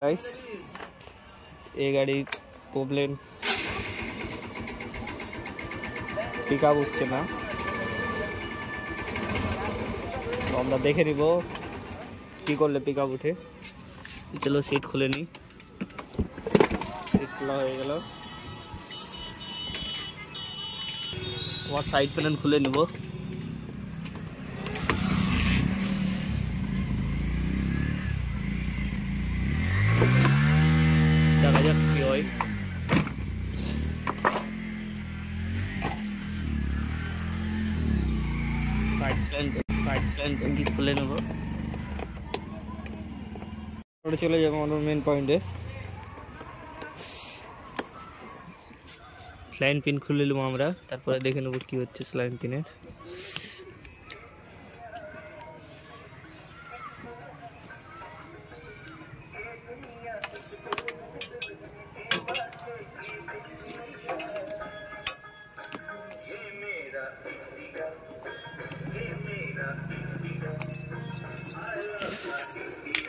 guys ये गाड़ी problem पिकআপ হচ্ছে না তো আমরা দেখে নিব কি করলে পিকআপ উঠে চলো সিট খুলে নি সিট খোলা হয়ে গেল और साइड पैनल खुले निब দেখা যাক কি হয় साइड टैंकी खुले निब चले যাব मेन पॉइंटे স্লাইন পিন খুলে নিলাম আমরা তারপরে দেখে নেব কি হচ্ছে স্লাইন পিনের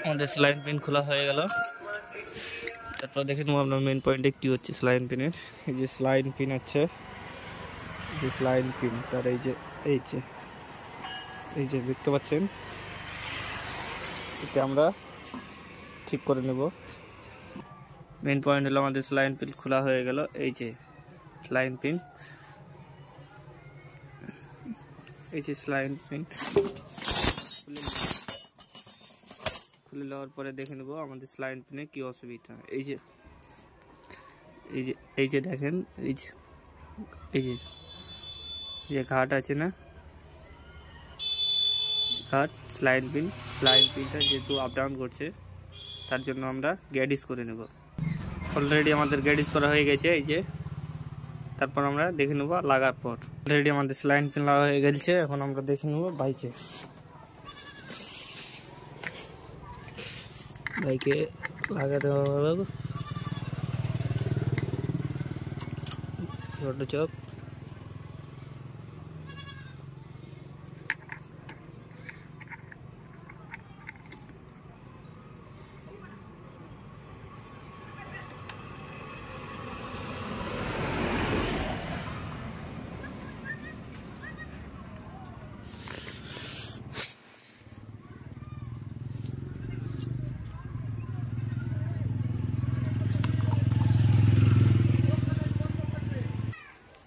আমাদের স্লাইন পিন খোলা হয়ে গেল তারপর দেখে নেব আমরা মেন পয়েন্টে কি হচ্ছে স্লাইন পিনের এই যে স্লাইন পিন আছে যে স্লাইন পিন তার এই যে দেখতে পাচ্ছেন এটা আমরা ঠিক করে নেব মেন পয়েন্ট হলো আমাদের স্লাইন পিন খোলা হয়ে গেল এই যে স্লাইন পিন খুলে নেওয়ার পরে দেখে নেব আমাদের স্লাইন পিনে কি অসুবিধা এই যে দেখেন এই যে ঘাট আছে না ঘাট স্লাইন পিনটা যেহেতু আপ ডাউন করছে তার জন্য আমরা গ্যাডিস করে নেব অলরেডি আমাদের গ্যাডিস করা হয়ে গেছে এই যে তারপর আমরা দেখে নেব লাগার পর অলরেডি আমাদের স্লাইন পিন লাগা হয়ে গেছে এখন আমরা দেখে নেব বাইকে লাগাতে হবে ছোট চক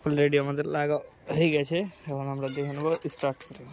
অলরেডি আমাদের লাগা হয়ে গেছে এখন আমরা দেখে নেব স্টার্ট করে